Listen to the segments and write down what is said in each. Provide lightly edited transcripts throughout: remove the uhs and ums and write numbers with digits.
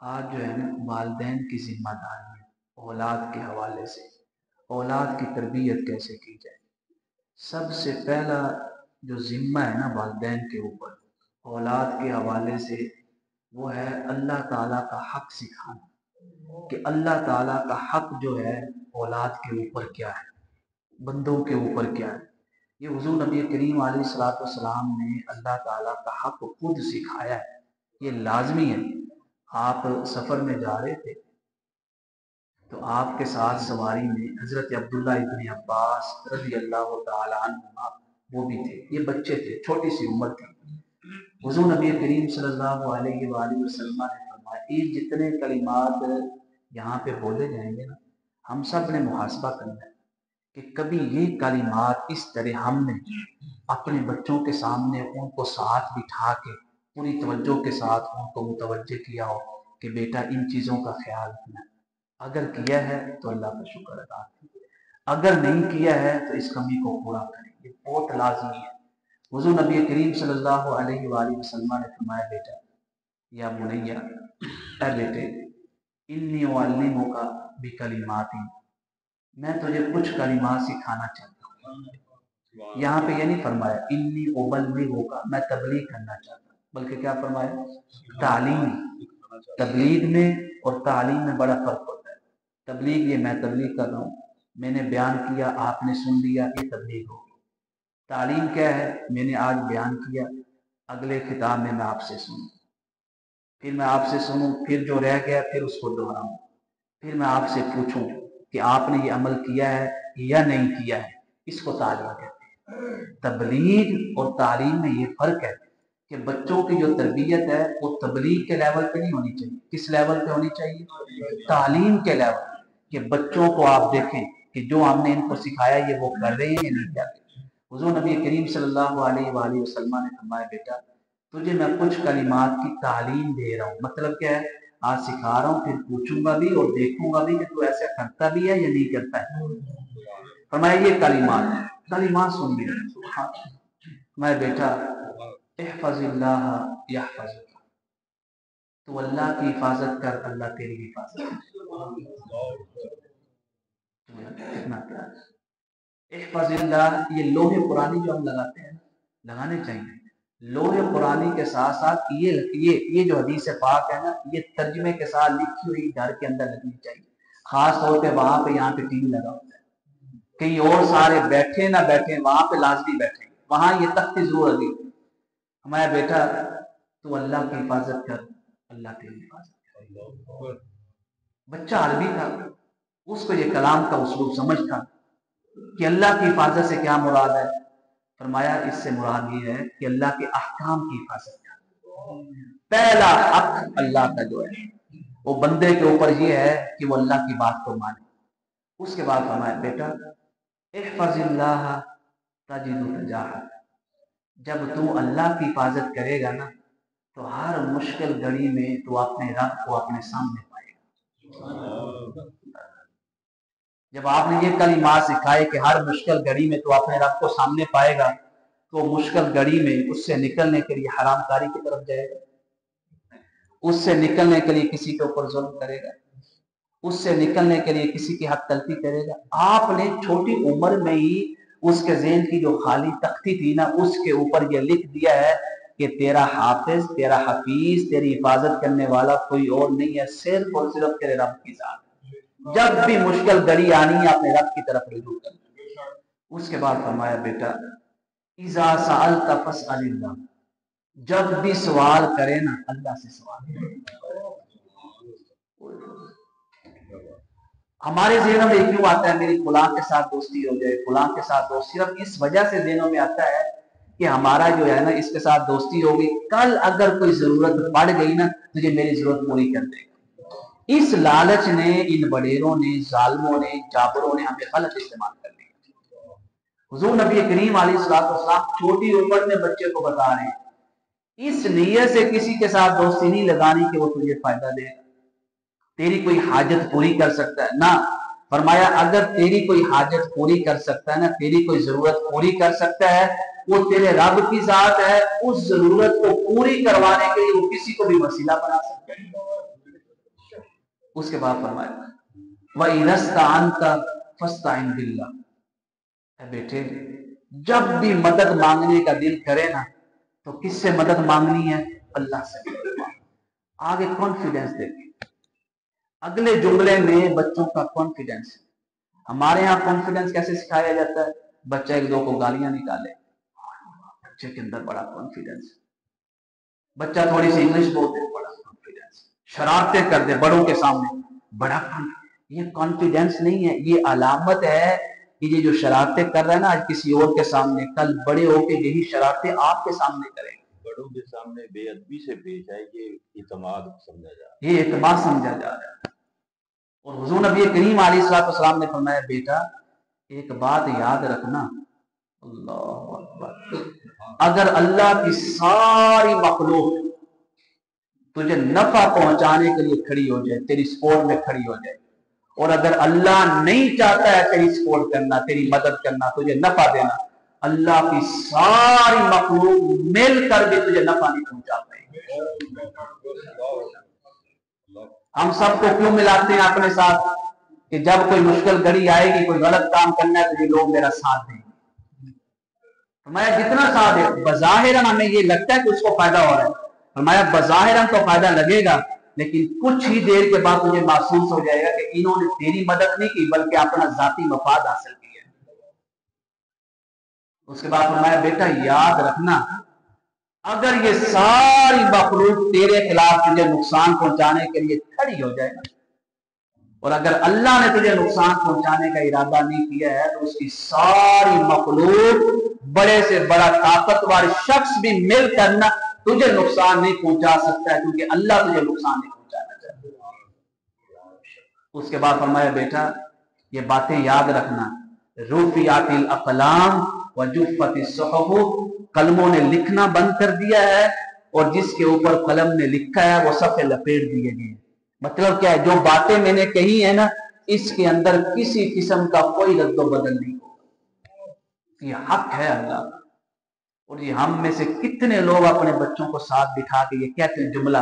آج جو ہے نا والدین کی ذمہ داری ہے اولاد کے حوالے سے اولاد کی تربیت کیسے کی جائے۔ سب سے پہلا جو ذمہ ہے نا والدین کے اوپر اولاد کے حوالے سے وہ ہے اللہ تعالیٰ کا حق سکھانا کہ اللہ تعالیٰ کا حق جو ہے اولاد کے اوپر کیا ہے، بندوں کے اوپر کیا ہے۔ یہ حضور نبی کریم علیہ الصلوۃ والسلام نے اللہ تعالیٰ کا حق خود سکھایا ہے، یہ لازمی ہے۔ آپ سفر میں جا رہے تھے تو آپ کے ساتھ سواری میں حضرت عبداللہ ابن عباس رضی اللہ تعالی عنہما وہ بھی تھے، یہ بچے تھے، چھوٹی سی عمر تھی۔ حضور نبی کریم صلی اللہ علیہ وآلہ وسلم نے فرمایا یہ جتنے کلمات یہاں پہ بولے جائیں گے نا، ہم سب نے محاسبہ کرنا ہے کہ کبھی یہ کلمات اس طرح ہم نے اپنے بچوں کے سامنے ان کو ساتھ بٹھا کے پوری توجہ کے ساتھ ان کو متوجہ کیا ہو کہ بیٹا ان چیزوں کا خیال رکھنا ہے۔ اگر کیا ہے تو اللہ کا شکر ادا کریں، اگر نہیں کیا ہے تو اس کمی کو پورا کریں، یہ بہت لازمی ہے۔ حضور نبی کریم صلی اللہ علیہ وآلہ وسلم نے فرمایا بیٹا یا بنیا، اے بیٹے انی اعلمک بکلمات، میں تجھے کچھ کلمات سکھانا چاہتا ہوں۔ یہاں پہ یہ نہیں فرمایا انی ابلغک، میں تبلیغ کرنا چاہتا ہوں، بلکہ کیا فرمایا تعلیم۔ تبلیغ میں اور تعلیم میں بڑا فرق ہوتا ہے۔ تبلیغ یہ میں تبلیغ کر رہا ہوں، میں نے بیان کیا آپ نے سن لیا، یہ تبلیغ ہو۔ تعلیم کیا ہے، میں نے آج بیان کیا، اگلے خطاب میں آپ سے سنوں، پھر میں آپ سے سنوں، پھر جو رہ گیا پھر اس کو دہراؤں، پھر میں آپ سے پوچھوں کہ آپ نے یہ عمل کیا ہے یا نہیں کیا ہے، اس کو تعلیم کہتے ہیں۔ تبلیغ اور تعلیم میں یہ فرق ہے کہ بچوں کی جو تربیت ہے وہ تبلیغ کے لیول پہ نہیں ہونی چاہیے، کس لیول پہ ہونی چاہیے، تعلیم کے لیول، کہ بچوں کو آپ دیکھیں کہ جو ہم نے ان کو سکھایا یہ وہ کر رہے ہیں یا نہیں کر رہے۔ حضور نبی کریم صلی اللہ علیہ وآلہ وسلم نے فرمایا بیٹا تجھے میں کچھ کلمات کی تعلیم دے رہا ہوں، مطلب کیا ہے، آج سکھا رہا ہوں، پھر پوچھوں گا بھی اور دیکھوں گا بھی کہ تو ایسا کرتا بھی ہے یا نہیں کرتا ہے۔ فرمایا یہ کلمات ہیں، کلمات سن لینا۔ میں بیٹا احفظ اللہ یحفظک، تو اللہ کی حفاظت کر، اللہ تیری حفاظت کر۔ کتنا پیار ہے۔ احفظ اللہ، یہ لوح قرآنی جو ہم لگاتے ہیں لگانے چاہیے۔ لوح قرآنی کے ساتھ ساتھ یہ جو حدیث پاک ہے نا، یہ ترجمے کے ساتھ لکھی ہوئی گھر کے اندر لگنی چاہیے، خاص طور پہ وہاں پہ یہاں پہ ٹی وی لگا ہوتا ہے، کہیں اور سارے بیٹھے نہ بیٹھے، وہاں پہ لازمی بیٹھے، وہاں یہ تختی ضرور لگی۔ ہمارا بیٹا تو اللہ کی حفاظت کر، اللہ تیری حفاظت کر۔ بچہ عربی تھا، اس کو یہ کلام کا اسلوب سمجھ تھا کہ اللہ کی حفاظت سے کیا مراد ہے۔ فرمایا اس سے مراد یہ ہے کہ اللہ کے احکام کی حفاظت کر۔ پہلا حق اللہ کا جو ہے وہ بندے کے اوپر یہ ہے کہ وہ اللہ کی بات کو مانے۔ اس کے بعد فرمایا بیٹا احفظ اللہ تجد تجاہک، جب تو اللہ کی حفاظت کرے گا نا تو ہر مشکل گھڑی میں تو اپنے رب کو اپنے سامنے پائے گا۔ جب آپ نے یہ کلمات سکھائے کہ ہر مشکل گھڑی میں تو اپنے رب کو سامنے پائے گا، تو مشکل گھڑی میں اس سے نکلنے کے لیے حرام کاری کی طرف جائے گا، اس سے نکلنے کے لیے کسی کے اوپر ظلم کرے گا، اس سے نکلنے کے لیے کسی کی حق تلفی کرے گا۔ آپ نے چھوٹی عمر میں ہی اس کے ذہن کی جو خالی تختی تھی نا، اس کے اوپر یہ لکھ دیا ہے کہ تیرا حافظ، تیرا حفیظ، تیری حفاظت کرنے والا کوئی اور نہیں ہے، صرف اور صرف تیرے رب کی ذات۔ جب بھی مشکل گھڑی آنی ہے اپنے رب کی طرف رجوع کرنا۔ اس کے بعد فرمایا بیٹا اذا سألت فاسأل اللہ، جب بھی سوال کرے نا اللہ سے سوال کرے۔ ہمارے ذہنوں میں کیوں آتا ہے میری فلاں کے ساتھ دوستی ہو جائے، فلاں کے ساتھ دوستی، صرف اس وجہ سے ذہنوں میں آتا ہے کہ ہمارا جو ہے نا اس کے ساتھ دوستی ہوگی، کل اگر کوئی ضرورت پڑ گئی نا تجھے میری ضرورت پوری کر دے گا۔ اس لالچ نے، ان بڑیروں نے، ظالموں نے، جابروں نے ہمیں غلط استعمال کر لیا۔ حضور نبی کریم علیہ السلام چھوٹی عمر میں بچے کو بتا رہے ہیں اس نیت سے کسی کے ساتھ دوستی نہیں لگانی کہ وہ تجھے فائدہ دے گا، تیری کوئی حاجت پوری کر سکتا ہے، نہ۔ فرمایا اگر تیری کوئی حاجت پوری کر سکتا ہے نا، تیری کوئی ضرورت پوری کر سکتا ہے، وہ تیرے رب کی ذات ہے، اس ضرورت کو پوری کروانے کے لیے وہ کسی کو بھی وسیلہ بنا سکتا ہے۔ उसके बाद फरमाया वइदस्तअनता फस्तइन बिल्लाह, बेटे जब भी मदद मांगने का दिल करे ना तो किससे मदद मांगनी है? अल्लाह से। आगे कॉन्फिडेंस देखिए, अगले जुमले में बच्चों का कॉन्फिडेंस। हमारे यहाँ कॉन्फिडेंस कैसे सिखाया जाता है? बच्चा एक दो को गालियां निकाले, बच्चे के अंदर बड़ा कॉन्फिडेंस। बच्चा थोड़ी सी इंग्लिश बोलते, बड़ा कॉन्फिडेंस। शरारतें कर दे बड़ों के सामने, बड़ा कॉन्फिडेंस। ये कॉन्फिडेंस नहीं है, ये अलामत है कि ये जो शरारतें कर रहा है ना आज किसी और के सामने, कल बड़े होके यही शरारतें आपके सामने करेंगे। बड़ों के सामने बेअदबी से पेश आए, ये इत्मीनान समझा जा रहा है, ये इत्मीनान समझा जा रहा है। और हुजूर नबी करीम अलैहिस्सलाम ने फरमाया, बेटा एक बात याद रखना, अल्लाह अकबर, अगर अल्लाह की सारी मखलूक तुझे नफा पहुंचाने के लिए खड़ी हो जाए, तेरी सपोर्ट में खड़ी हो जाए, और अगर अल्लाह नहीं चाहता है तेरी सपोर्ट करना, तेरी मदद करना, तुझे नफा देना, अल्लाह की सारी मखलूक मिलकर भी तुझे नफा नहीं पहुंचा पाएगी। हम सबको क्यों मिलाते हैं अपने साथ कि जब कोई मुश्किल घड़ी आएगी, कोई गलत काम करना है तो ये लोग मेरा साथ देंगे। फरमाया जितना साथ है, बज़ाहिरन हमें ये लगता है कि उसको फायदा हो रहा है, फरमाया बज़ाहिरन तो फायदा लगेगा, लेकिन कुछ ही देर के बाद तुझे महसूस हो जाएगा कि इन्होंने तेरी मदद नहीं की बल्कि अपना जाती मफाद हासिल किया। उसके बाद फरमाया बेटा याद रखना, अगर ये सारी मखलूक तेरे खिलाफ तुझे नुकसान पहुंचाने के लिए खड़ी हो जाए, और अगर अल्लाह ने तुझे नुकसान पहुंचाने का इरादा नहीं किया है तो उसकी सारी मखलूक, बड़े से बड़ा ताकतवर शख्स भी मिलकर ना तुझे नुकसान नहीं पहुंचा सकता है, क्योंकि अल्लाह तुझे नुकसान नहीं पहुंचाना चाहता। उसके बाद फरमाया बेटा ये बातें याद रखना, रुफियातिल अक़लाम व जुफ़्फ़तिस सुहुफ़, कलमों ने लिखना बंद कर दिया है और जिसके ऊपर कलम ने लिखा है वो सफ़े लपेट दिए गए। मतलब क्या है? जो बातें मैंने कही है ना, इसके अंदर किसी किस्म का कोई रद्दो बदल नहीं होगा। ये हक है अल्लाह का। और ये हम में से कितने लोग अपने बच्चों को साथ बिठा के ये कहते हैं जुमला,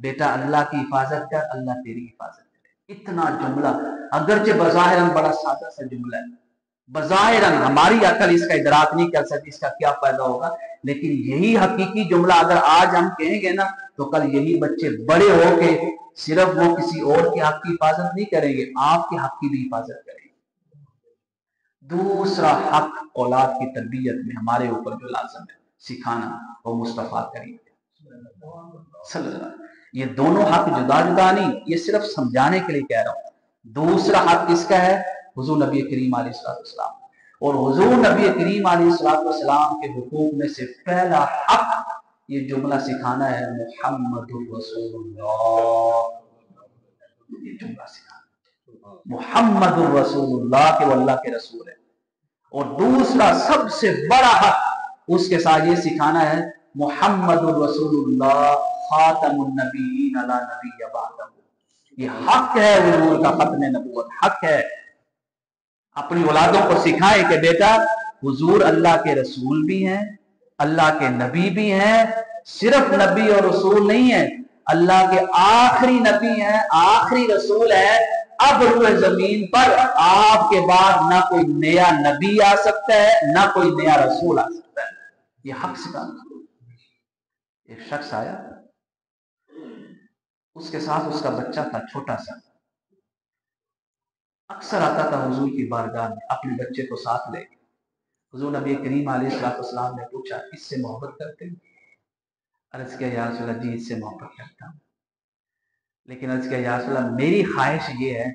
बेटा अल्लाह की हिफाजत कर, अल्लाह तेरी हिफाजत करे। इतना जुमला, अगरचे बज़ाहिरन बड़ा सादा सा जुमला है, बज़ाहिरन हमारी अकल इसका इदराक नहीं कर सकती इसका क्या फायदा होगा, लेकिन यही हकीकी जुमला अगर आज हम कहेंगे ना तो कल यही बच्चे बड़े होके सिर्फ वो किसी और के हक की हिफाजत नहीं करेंगे, आपके हक की भी हिफाजत करेंगे। दूसरा हक औलाद की तरबियत में हमारे ऊपर जो लाज़िम है सिखाना, वो मुस्तफ़ा करीम सल्लल्लाहु, ये दोनों हक जुदा जुदा नहीं, ये सिर्फ समझाने के लिए कह रहा हूं। दूसरा हक किसका है? हुजूर नबी करीम अलैहिस्सलाम। और हुजूर नबी करीम अलैहिस्सलाम के हुकूक में से पहला हक ये जुमला सिखाना है, मुहम्मदुर रसूलुल्लाह। ये जुमला सिखाना, मुहम्मदुर रसूलुल्लाह के अल्लाह के रसूल है। और दूसरा सबसे बड़ा हक उसके साथ ये सिखाना है, मुहम्मदुर रसूलुल्लाह खातमुन नबिय्यीन अला नबिय्य बअदहु। ये हक है हुजूर का खत्म नबूवत, हक है। अपनी औलादों को सिखाए कि बेटा हुजूर अल्लाह के रसूल भी हैं, अल्लाह के नबी भी हैं, सिर्फ नबी और रसूल नहीं है, अल्लाह के आखिरी नबी हैं, आखिरी रसूल है। अब रूह जमीन पर आपके बाद ना कोई नया नबी आ सकता है, ना कोई नया रसूल आ सकता है। ये हक सिखाना। एक शख्स आया, उसके साथ उसका बच्चा था छोटा सा, अक्सर आता था हुजूर की बारगाह में अपने बच्चे को साथ लेके। हुजूर नबी करीम अलैहिस्सलाम ने पूछा इससे मोहब्बत करते हैं? अर्ज किया या रसूल अल्लाह, जी इससे मोहब्बत करता हूँ, लेकिन अर्ज किया या रसूल अल्लाह, मेरी ख्वाहिश ये है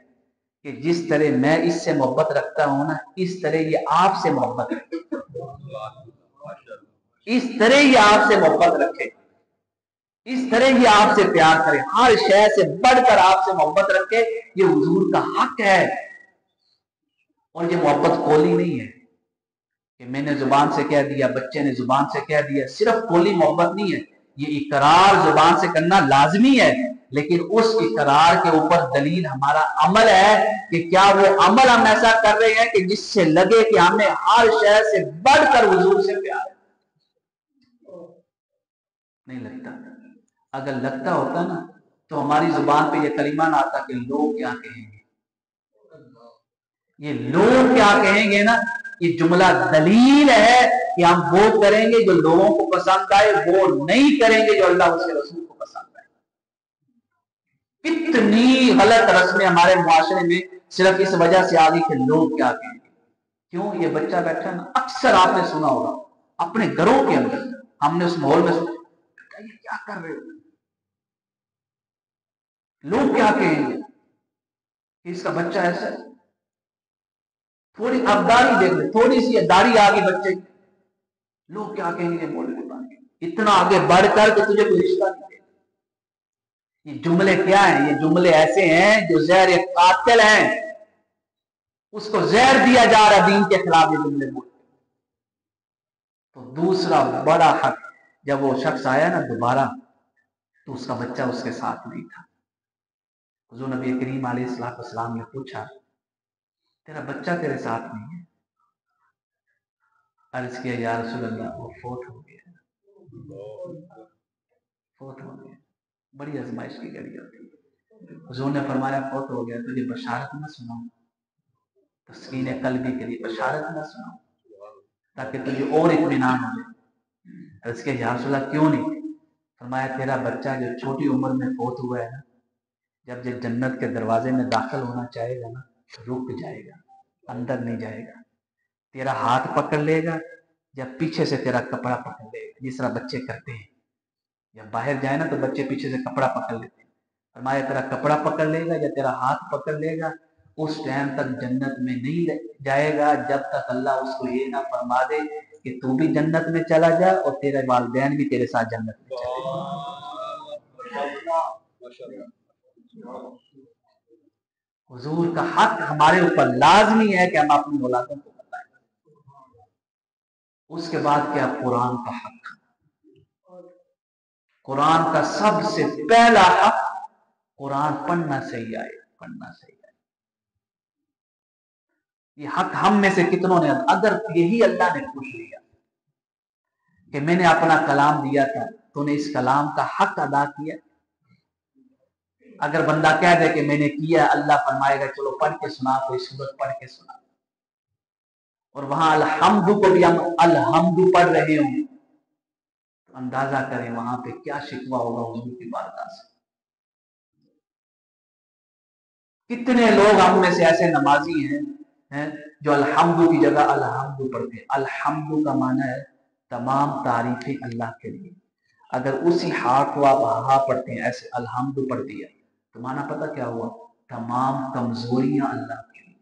कि जिस तरह मैं इससे मोहब्बत रखता हूँ ना, इस तरह ये आपसे मोहब्बत रखे, इस तरह ये आपसे मोहब्बत रखे, इस तरह ये आपसे प्यार करे, हर शय से बढ़कर आपसे मोहब्बत रखे। ये हुजूर का हक है। और ये मोहब्बत कोली नहीं है कि मैंने जुबान से कह दिया, बच्चे ने जुबान से कह दिया, सिर्फ कोली मोहब्बत नहीं है। ये इकरार जुबान से करना लाजमी है, लेकिन उस इकरार के ऊपर दलील हमारा अमल है कि क्या वो अमल हम ऐसा कर रहे हैं कि जिससे लगे कि हमें हर शय से बढ़कर हुजूर से प्यार है। नहीं लगता। अगर लगता होता ना तो हमारी जुबान पे ये कलिमा ना आता कि लोग क्या कहेंगे। ये लोग क्या कहेंगे ना, ये जुमला दलील है कि हम वो करेंगे जो लोगों को पसंद आए, वो नहीं करेंगे जो अल्लाह उसके रसूल को पसंद आए। कितनी गलत रस्में हमारे मुआशरे में सिर्फ इस वजह से आ गई कि लोग क्या कहेंगे। क्यों? ये बच्चा बैठा ना, अक्सर आपने सुना होगा अपने घरों के अंदर, हमने उस माहौल में सुना, ये क्या कर रहे हो, लोग क्या कहेंगे कि इसका बच्चा ऐसा है। थोड़ी अब दाढ़ी देख ले, थोड़ी सी दाढ़ी आ गई बच्चे की, लोग क्या कहेंगे बोलने पाएंगे, इतना आगे बढ़कर के तुझे कोई रिश्ता नहीं देगा। ये जुमले क्या हैं? ये जुमले ऐसे हैं जो जहर कातिल हैं, उसको जहर दिया जा रहा दीन के खिलाफ ये जुमले बोलते। तो दूसरा बड़ा हक, जब वो शख्स आया ना दोबारा, तो उसका बच्चा उसके साथ नहीं था। हुज़ूर नबी करीम अलैहिस्सलाम ने पूछा, तेरा बच्चा तेरे साथ नहीं है? अर्ज किया, या रसूल अल्लाह, वो फोत हो गया, फोत हो गया। बड़ी आजमाइश की घड़ी होती है। हुज़ूर ने फरमाया, फोत हो गया, तुझे बशारत न सुनाऊं, तस्कीन कल्बी के लिए बशारत न सुनाऊं, ताकि तुझे और इत्मीनान हो जाए। अर्ज किया, या रसूल अल्लाह, क्यों नहीं? फरमाया, तेरा बच्चा जो छोटी उम्र में फोत हुआ है ना, जब जब जन्नत के दरवाजे में दाखिल होना चाहेगा ना, रुक जाएगा, अंदर नहीं जाएगा। तेरा हाथ पकड़ लेगा, जब पीछे से तेरा कपड़ा पकड़ लेगा, जिस तरह बच्चे करते हैं। जब बाहर जाए ना तो बच्चे पीछे से कपड़ा पकड़ लेते हैं। फरमाया, तेरा कपड़ा पकड़ लेगा या तेरा हाथ पकड़ लेगा, उस टाइम तक जन्नत में नहीं जाएगा जब तक अल्लाह उसको ये ना फरमा दे कि तू भी जन्नत में चला जा और तेरे वालिदैन भी तेरे साथ जन्नत में चले जाए। हुजूर का हक हमारे ऊपर लाजमी है कि हम अपनी औलादों को बताएं। उसके बाद क्या? कुरान का हक। कुरान का सबसे पहला हक, कुरान पढ़ना सही आए, पढ़ना सही आए। ये हक हम में से कितनों ने, अगर यही अल्लाह ने पूछ लिया कि मैंने अपना कलाम दिया था, तूने इस कलाम का हक अदा किया। अगर बंदा कह दे कि मैंने किया, अल्लाह फरमाएगा चलो पढ़ के सुना, कोई सूरत पढ़ के सुना, और वहां अलहम्दु को भी हम अलहम्दु पढ़ रहे हों, तो अंदाजा करें वहां पे क्या शिकवा होगा हुजूर की बारगाह से। कितने लोग हम में से ऐसे नमाजी हैं जो अलहम्दु की जगह अलहम्दु पढ़ते हैं। अलहम्दु का माना है तमाम तारीफें अल्लाह के लिए। अगर उसी हा को आप हा पढ़ते हैं, ऐसे अलहम्दु पढ़ दिया, तो माना पता क्या हुआ? तमाम कमजोरियां अल्लाह के लिए।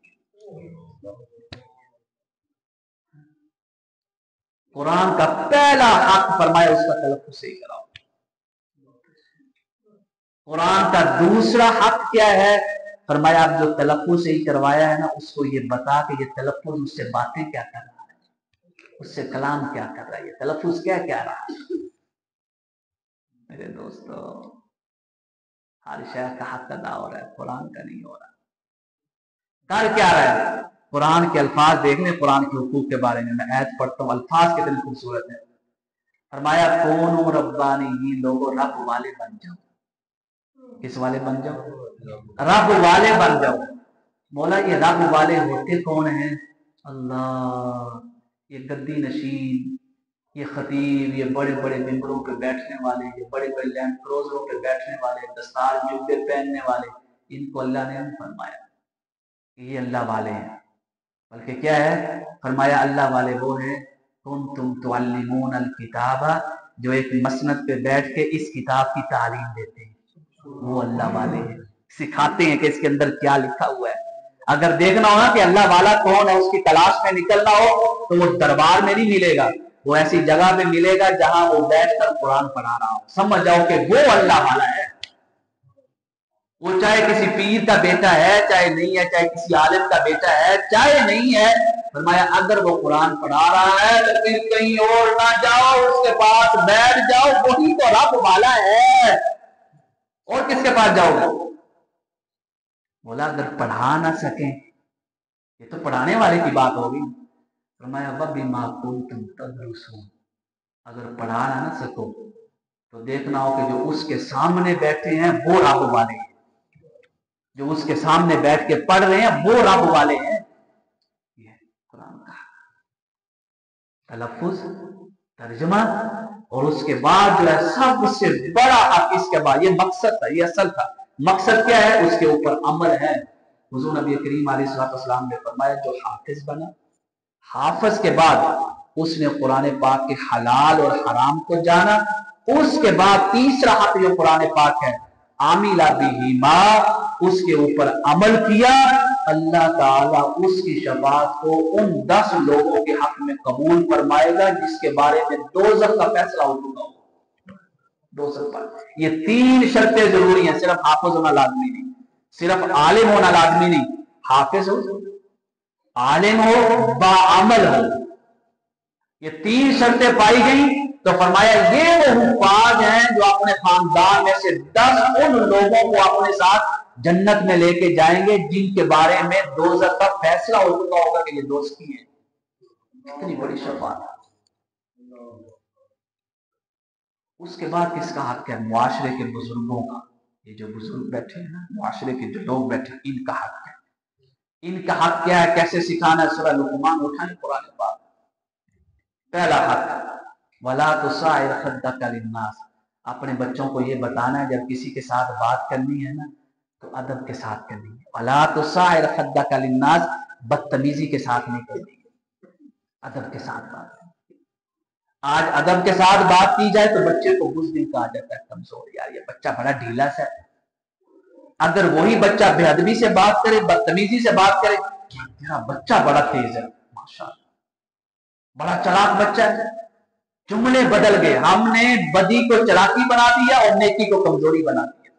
कुरान का पहला हक फरमाया उसका तलफ्फुज़ सही कराओ। कुरान का दूसरा हक क्या है? फरमाया आप जो तलफ्फुज़ सही करवाया है ना, उसको ये बता के ये तलफ्फुज़ उससे बातें क्या कर रहा है, उससे कलाम क्या कर रहा है, ये तलफ्फुज़ क्या क्या रहा है। मेरे दोस्तों, हर शय का हक अदा हो रहा है, कुरान का नहीं हो रहा। कर क्या रहा है? कुरान के अल्फाज देख लें, कुरान के हुकूक के बारे में मैं आयत पढ़ता हूँ, अल्फाज कितने खूबसूरत है। फरमाया, कौनो रब्बानी, लोगों रब वाले बन जाओ। किस वाले बन जाओ? रब वाले बन जाओ। बोला, ये रब वाले होते कौन हैं? अल्लाह। ये गद्दी नशीन, ये खतीब, ये बड़े बड़े मिंबरों पे बैठने वाले, ये बड़े बड़े लैंड क्रोजरों पे बैठने वाले, दस्तार जुब्बे पहनने वाले, इनको अल्लाह ने फरमाया ये अल्लाह वाले हैं। बल्कि क्या है? फरमाया अल्लाह वाले वो हैं, कुंतुम तुअल्लिमून अल किताबा, जो एक मसनद पे बैठ के इस किताब की तालीम देते हैं, वो अल्लाह वाले हैं। सिखाते हैं कि इसके अंदर क्या लिखा हुआ है। अगर देखना हो ना कि अल्लाह वाला कौन है, उसकी तलाश में निकलना हो, तो वो दरबार में नहीं मिलेगा, वो ऐसी जगह पे मिलेगा जहां वो बैठकर कुरान पढ़ा रहा हो। समझ जाओ कि वो अल्लाह वाला है। वो चाहे किसी पीर का बेटा है, चाहे नहीं है, चाहे किसी आलिम का बेटा है, चाहे नहीं है, फरमाया अगर वो कुरान पढ़ा रहा है तो फिर कहीं और ना जाओ, उसके पास बैठ जाओ, वही तो रब वाला है। और किसके पास जाओगे? बोला अगर पढ़ा ना सके, ये तो पढ़ाने वाले की बात होगी। फरमाया वबिमा कुंतुम तदरुसून, अगर पढ़ा ना सको تو دیکھنا ہو کہ جو اس کے سامنے بیٹھے ہیں وہ رب والے ہیں، جو اس کے سامنے بیٹھ کے پڑھ رہے ہیں وہ رب والے ہیں. یہ قرآن کا تلفظ، ترجمہ، اور اس کے بعد جو ہے سب سے بڑا حق اس کے بعد، یہ مقصد تھا، یہ اصل تھا. مقصد کیا ہے؟ اس کے اوپر عمل ہے. حضور نبی کریم علیہ السلام نے فرمایا جو حافظ بنا، حافظ کے بعد اس نے قرآن پاک کے حلال اور حرام کو جانا. اس کے بعد تیسرا حق جو قرآن پاک ہے، عامل بہما، اس کے اوپر عمل کیا. اللہ تعالیٰ اس کی شفاعت کو ان 10 لوگوں کے حق میں قبول فرمائے گا جس کے بارے میں دوزخ کا فیصلہ ہو چکا ہو. دوزخ پر یہ 3 شرطیں ضروری ہیں. صرف حافظ ہونا لازمی نہیں، صرف عالم ہونا لازمی نہیں، حافظ ہو، عالم ہو، باعمل ہو. یہ 3 شرطیں پائی گئیں تو فرمایا یہ وہ حفاظ ہیں جو اپنے خاندان میں سے 10 ان لوگوں کو اپنے ساتھ جنت میں لے کے جائیں گے جن کے بارے میں دوزخ کا فیصلہ ہو چکا ہوگا کہ یہ دوزخی ہیں. کتنی بڑی شفاعت. اس کے بعد کس کا حق ہے؟ معاشرے کے بزرگوں کا. یہ جو بزرگ بیٹھے ہیں نا، معاشرے کے جو لوگ بیٹھے ہیں، ان کا حق ہے. ان کا حق کیا ہے؟ کیسے سکھانا ہے؟ سورہ لقمان اٹھائیں قرآن پاک. پہلا حق وَلَا تُصَعِّرْ خَدَّكَ لِلنَّاسِ، اپنے بچوں کو یہ بتانا ہے جب کسی کے ساتھ بات کرنی ہے نا تو ادب کے ساتھ کرنی ہے. وَلَا تُصَعِّرْ خَدَّكَ لِلنَّاسِ، بدتمیزی کے ساتھ نہیں کرنی، ادب کے ساتھ بات. آج ادب کے ساتھ بات کی جائے تو بچے کو کچھ دن کہا جاتا ہے کمزور، یار یہ بچہ بڑا ڈھیلا سا ہے. اگر وہی بچہ بے ادبی سے بات کرے، بدتمیزی سے بات کرے، تیرا بچہ بڑا تیز ہے، ماشاءاللہ بڑا چلاک بچہ ہے، جملے بدل گئے. ہم نے بدی کو چلاکی بنا دیا اور نیکی کو کمزوری بنا دیا.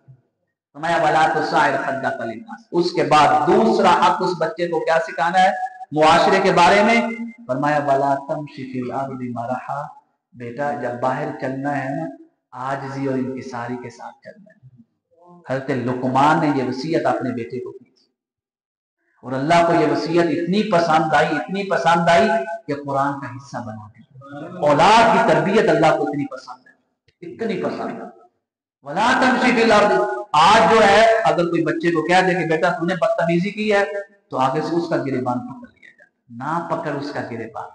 فرمایا وَلَا تُصَعِّرْ خَدَّكَ لِلنَّاسِ. اس کے بعد دوسرا حق اس بچے کو کیا سکھانا ہے معاشرے کے بارے میں؟ فرمایا وَلَا تَمْشِ فِي الْأَرْضِ مَرَحًا، بیٹا جب باہر چلنا ہے نا عاجزی اور انکساری کے ساتھ چلنا ہے. حضرت لقمان نے یہ وصیت اپنے بیٹے کو کی اور اللہ کو یہ وصیت اتنی پسند آئی، اتنی پسند آئی کہ قرآن کا حصہ بنا دی. اولاد کی تربیت اللہ کو اتنی پسند ہے، اتنی پسند ہے. وَلَا تَمْشِ فِي الْأَرْضِ. آج جو ہے اگر کوئی بچے کو کہہ دے کہ بیٹا تو نے بدتمیزی کی ہے تو آگے سے اس کا گریبان پکڑ لیا جاتا. نہ پکڑ اس کا گریبان،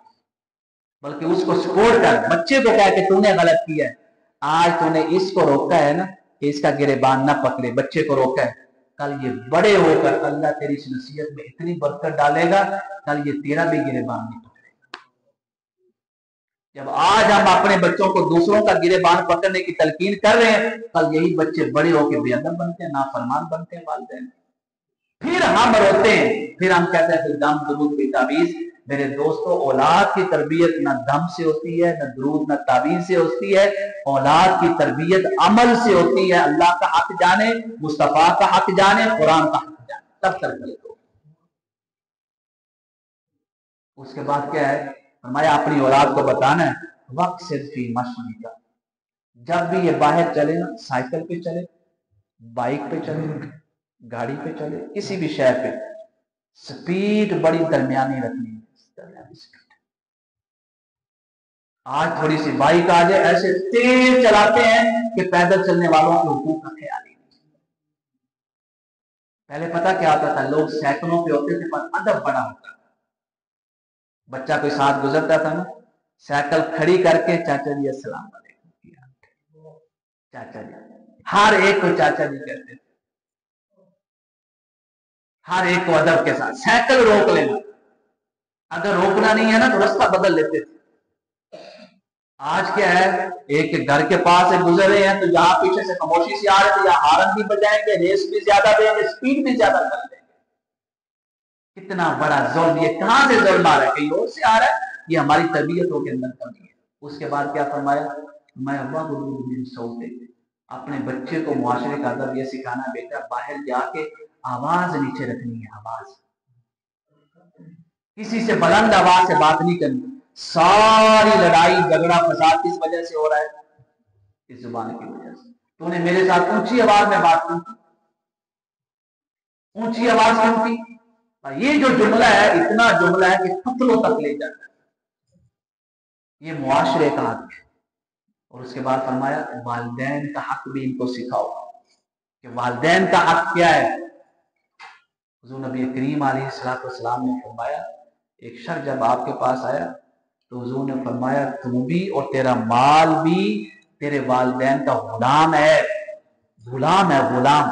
بلکہ اس کو سپورٹ کر. بچے کو کہہ کہ تو نے غلط کیا ہے، آج تو نے اس کو روکا ہے نا کہ اس کا گریبان نہ پکڑے، بچے کو روکا ہے، کل یہ بڑے ہو کر اللہ تیری اس نصیحت میں اتنی برکت ڈالے گا کل یہ تیرا بھی گریبان نہیں پکڑے گا. جب آج ہم اپنے بچوں کو دوسروں کا گریبان پکڑنے کی تلقین کر رہے ہیں، کل یہی بچے بڑے ہو کے بے ادب بنتے ہیں، نافرمان بنتے ہیں والدین. پھر ہم روتے ہیں، پھر ہم کہتے ہیں دم درود کی تعویذ. میرے دوستو اولاد کی تربیت نہ دم سے ہوتی ہے، نہ درود نہ تعویذ سے ہوتی ہے. اولاد کی تربیت عمل سے ہوتی ہے. اللہ کا حق جانے، مصطفیٰ کا حق جانے، قرآن کا حق جانے، تب تربیت ہو. اس کے بعد کیا ہے؟ فرمایا اپنی اولاد کو بتانا ہے وقت صرف فی مشی کا، جب بھی یہ باہر چلے نا سائیکل پہ چلے، بائک پہ چلے، گاڑی پہ چلے، کسی بھی شہر پہ سپیڈ بڑی درمیانی رکھنی ہے. آج تھوڑی سی بائک آ جائے ایسے تیز چلاتے ہیں کہ پیدل چلنے والوں کے حقوق کا خیال ہی نہیں. پہلے پتہ کیا ہوتا تھا؟ لوگ سائیکلوں پہ ہوتے تھے پر ادب بڑا ہوتا تھا. بچہ کوئی ساتھ گزرتا تھا نا، سائیکل کھڑی کر کے چاچا جی السلام علیکم، چاچا جی، ہر ایک کو چاچا جی کہتے تھے، ہر ایک کو ادب کے ساتھ. سائیکل روک لینا، اگر روکنا نہیں ہے نا تو راستہ بدل لیتے تھے. آج کیا ہے؟ ایک گھر کے پاس سے گزر رہے ہیں تو یہاں پیچھے سے خاموشی سے آ رہے تھے، یا ہارن بھی بجائیں گے، ریس بھی زیادہ دیں گے، سپیڈ بھی زیادہ کر دیں گے. کتنا بڑا ظلم! یہ کہاں سے ظلم آ رہا ہے؟ کہیں اور سے آ رہا ہے. یہ ہماری طبیعتوں کے اندر کمی ہے. اس کے بعد کیا فرمایا؟ میں اپنے بچے کو معاشرے کا ادب یہ سکھانا، بیٹا باہر جا کے آواز نیچے رکھنی ہے. آواز کسی سے بلند آواز سے بات نہیں کرنی. ساری لڑائی جھگڑا فساد کس وجہ سے ہو رہا ہے؟ اس زبان کی وجہ سے. تو نے میرے ساتھ اونچی آواز میں بات کی، اونچی آواز کیوں کی؟ یہ جو جملہ ہے اتنا جملہ ہے کہ پتلوں تک لے جاتا ہے. یہ معاشرے کا حق ہے. और उसके बाद फरमाया वालिदैन का हक भी इनको सिखाओ कि वालिदैन का हक क्या है। हुजूर नबी करीम अलैहिस्सलाम ने फरमाया, एक शख्स जब आपके पास आया तो हुजूर ने फरमाया तू भी और तेरा माल भी तेरे वालिदैन का गुलाम है, गुलाम है, गुलाम।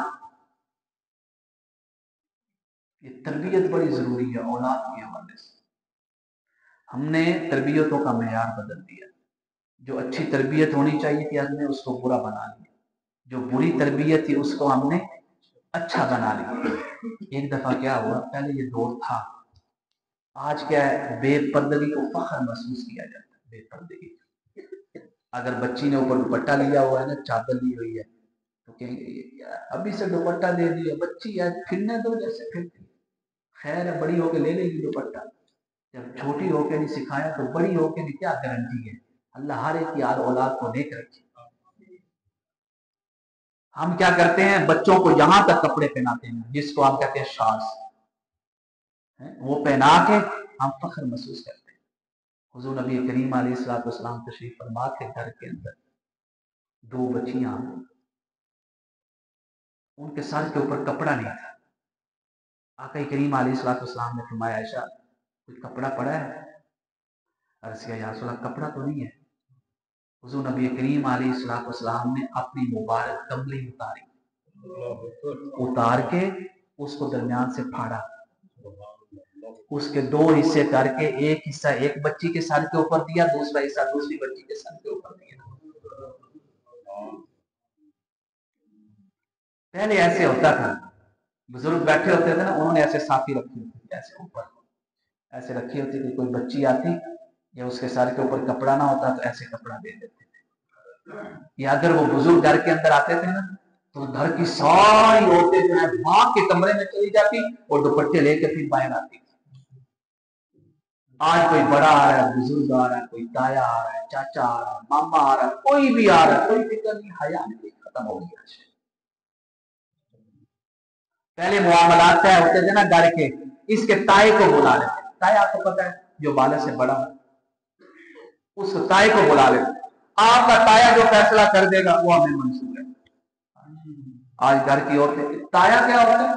ये तरबियत बड़ी जरूरी है औलाद के हवाले से। हमने तरबियतों का मेयार बदल दिया। जो अच्छी तरबियत होनी चाहिए थी हमने उसको बुरा बना लिया, जो बुरी तरबियत थी उसको हमने अच्छा बना लिया। एक दफा क्या हुआ, पहले ये दौर था, आज क्या है, बेपर्दगी को फख्र महसूस किया जाता है। बेपर्दगी, अगर बच्ची ने ऊपर दुपट्टा लिया हुआ है ना, चादर ली हुई है, तो कहेंगे अभी से दुपट्टा दे दिया, बच्ची है फिरने दो जैसे फिरती, खैर है बड़ी होके ले लेगी दुपट्टा। जब छोटी होके नहीं सिखाया तो बड़ी होके भी क्या गारंटी है। अल्लाह हर एक की औलाद को नेक रखे। हम क्या करते हैं, बच्चों को यहां तक कपड़े पहनाते हैं जिसको हम कहते हैं शास, वो पहना के हम फख्र महसूस करते हैं। हुजूर नबी करीम अलैहिस्सलाम तशरीफ फरमा के घर के अंदर दो बच्चियां, उनके सर के ऊपर कपड़ा नहीं था। आका करीम अलैहिस्सलाम ने फरमाया आयशा कुछ कपड़ा पड़ा है? अर्ज़ किया या रसूल अल्लाह कपड़ा तो नहीं है। हुजूर नबी करीम अलैहिस्सलाम ने अपनी मुबारक कमली उतारी, उतार के उसको दरमियान से फाड़ा, उसके दो हिस्से करके एक हिस्सा एक बच्ची के सर के ऊपर दिया, दूसरा हिस्सा दूसरी बच्ची के सर के ऊपर दिया। पहले ऐसे होता था, बुजुर्ग बैठे होते थे ना, उन्होंने ऐसे साथी रखी होती, ऐसे ऊपर ऐसे रखी होती थी। कोई बच्ची आती या उसके सर के ऊपर कपड़ा ना होता तो ऐसे कपड़ा दे देते थे। या अगर वो बुजुर्ग घर के अंदर आते थे ना तो घर की सारी औरतें जो है मां के कमरे में चली जाती और दुपट्टे लेकर फिर बाहर आती। आज कोई बड़ा आ रहा है, बुजुर्ग आ रहा है, कोई ताया आ रहा है, चाचा आ रहा है, मामा आ रहा है, कोई भी आ रहा है, कोई फिक्र नहीं, हया नहीं, खत्म हो गया। पहले मुआमलात तय होते थे ना घर के, इसके ताए को बुला लेते, ताया आपको पता है जो बालक से बड़ा हो, उस ताए को बुला लेते। आपका ताया जो फैसला कर देगा वो हमें मंजूर है। आज घर की औरतें, ताया क्या होता है,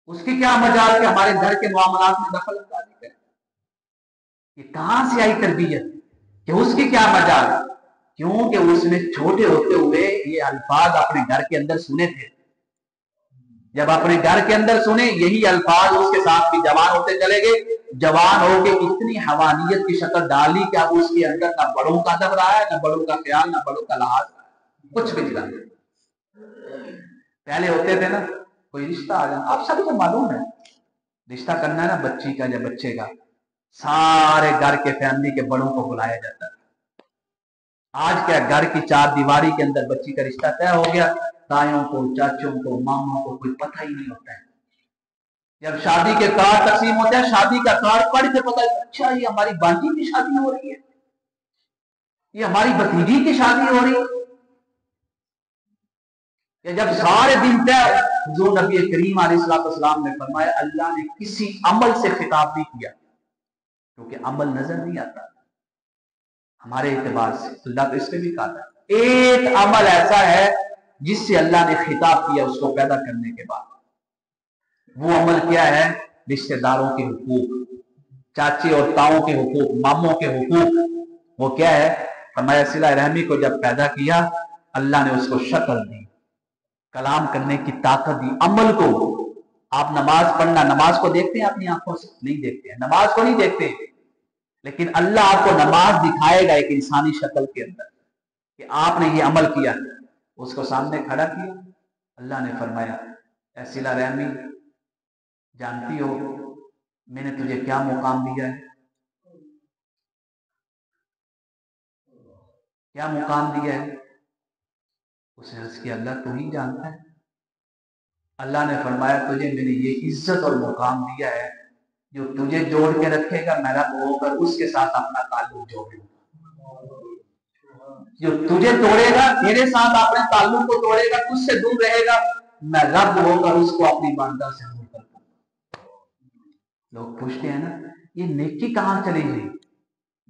उसकी क्या मजाल के हमारे घर के मुआमलात में दखल अंदाजी करें। ये कहां से आई तरबियत कि उसकी क्या मजाल? क्योंकि उसने छोटे होते हुए ये अल्फाज अपने घर के अंदर सुने थे। जब अपने घर के अंदर सुने यही अल्फाज उसके साथ भी जवान होते चले गए, जवान होके इतनी हवानियत की शक्ल डाली कि अब उसके अंदर ना बड़ों का दब रहा है, ना बड़ों का ख्याल, ना बड़ों का लिहाज, कुछ भी नहीं। पहले होते थे ना, कोई रिश्ता आ जाए, आप सबको मालूम है रिश्ता करना है ना बच्ची का या बच्चे का, सारे घर के फैमिली के बड़ों को बुलाया जाता है। आज क्या, घर की चार दीवारी के अंदर बच्ची का रिश्ता तय हो गया, तायों को, चाचों को, मामाओं को कोई पता ही नहीं होता है। जब शादी के कार्ड तकसीम होते हैं, शादी का कार्ड पढ़ के पता है अच्छा ये हमारी बांटी की शादी हो रही है, ये हमारी भतीजी की शादी हो रही है। जब सारे दिन तय, जो नबी करीम अलैहिस्सलाम ने फरमाया अल्लाह ने किसी अमल से खिताब नहीं किया, क्योंकि अमल नजर नहीं आता हमारे एतबार से। अल्लाह तो इसमें भी कहा था एक अमल ऐसा है जिससे अल्लाह ने खिताब किया उसको पैदा करने के बाद। वो अमल क्या है? रिश्तेदारों के हुकूक, चाचे और ताओं के हुकूक, मामों के हुकूक। वो क्या है? फरमाया सिला रहमी को जब पैदा किया अल्लाह ने उसको शक्ल दी, कलाम करने की ताकत दी, अमल को। आप नमाज पढ़ना, नमाज को देखते हैं अपनी आंखों से? नहीं देखते हैं, नमाज को नहीं देखते, लेकिन अल्लाह आपको नमाज दिखाएगा एक इंसानी शक्ल के अंदर कि आपने ये अमल किया। उसको सामने खड़ा किया, अल्लाह ने फरमाया ऐ सिला रहमी, जानती हो मैंने तुझे क्या मुकाम दिया है? क्या मुकाम दिया है? उसने अर्ज किया अल्लाह तू ही जानता है। अल्लाह ने फरमाया तुझे मैंने ये इज्जत और मुकाम दिया है जो तुझे जोड़ के रखेगा, मैं रब होकर उसके साथ अपना ताल्लुक जोड़ूंगा। जो तुझे तोड़ेगा, तेरे साथ अपने ताल्लुक को तोड़ेगा, तुझसे दूर रहेगा, मैं रब होकर उसको अपनी बारगाह से दूर कर दूंगा। लोग पूछते हैं ना ये नेकी कहां चली गई,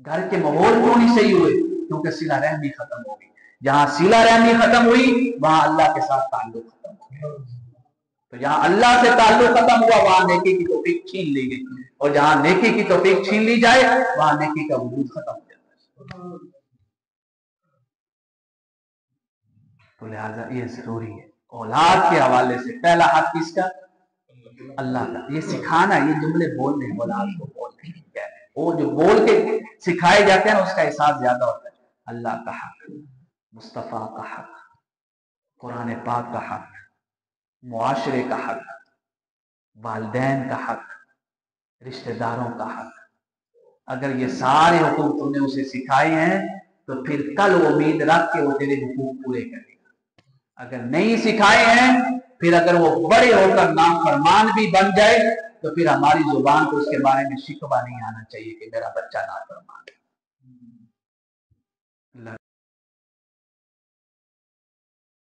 घर के माहौल क्यों नहीं सही हुए? क्योंकि सिला रहमी खत्म हो गई। जहां सिला रहमी खत्म हुई वहां अल्लाह के साथ ताल्लुक खत्म हो गया। तो जहां अल्लाह से ताल्लुक खत्म हुआ वहां नेकी की तौफीक छीन ली गई, और जहां नेकी की तौफीक छीन ली जाए वहां नेकी का वजूद खत्म हो जाता है। तो लिहाजा ये जरूरी है। औलाद के हवाले से पहला हक किसका? अल्लाह का। ये सिखाना, ये जुमले बोलने, औलाद को बोलने, वो जो बोल के सिखाए जाते हैं उसका एहसास ज्यादा होता है। अल्लाह का हक, मुस्तफ़ा का हक, कुरान पाक का हक, मुआशरे का हक, वालिदैन का हक, रिश्तेदारों का हक। अगर ये सारे हुकूक तुमने उसे सिखाए हैं तो फिर कल वो उम्मीद रख के वो तेरे हुकूक पूरे करेगा। अगर नहीं सिखाए हैं, फिर अगर वो बड़े होकर नाफरमान भी बन जाए तो फिर हमारी जुबान को उसके बारे में शिकवा नहीं आना चाहिए कि मेरा बच्चा नाफरमान है।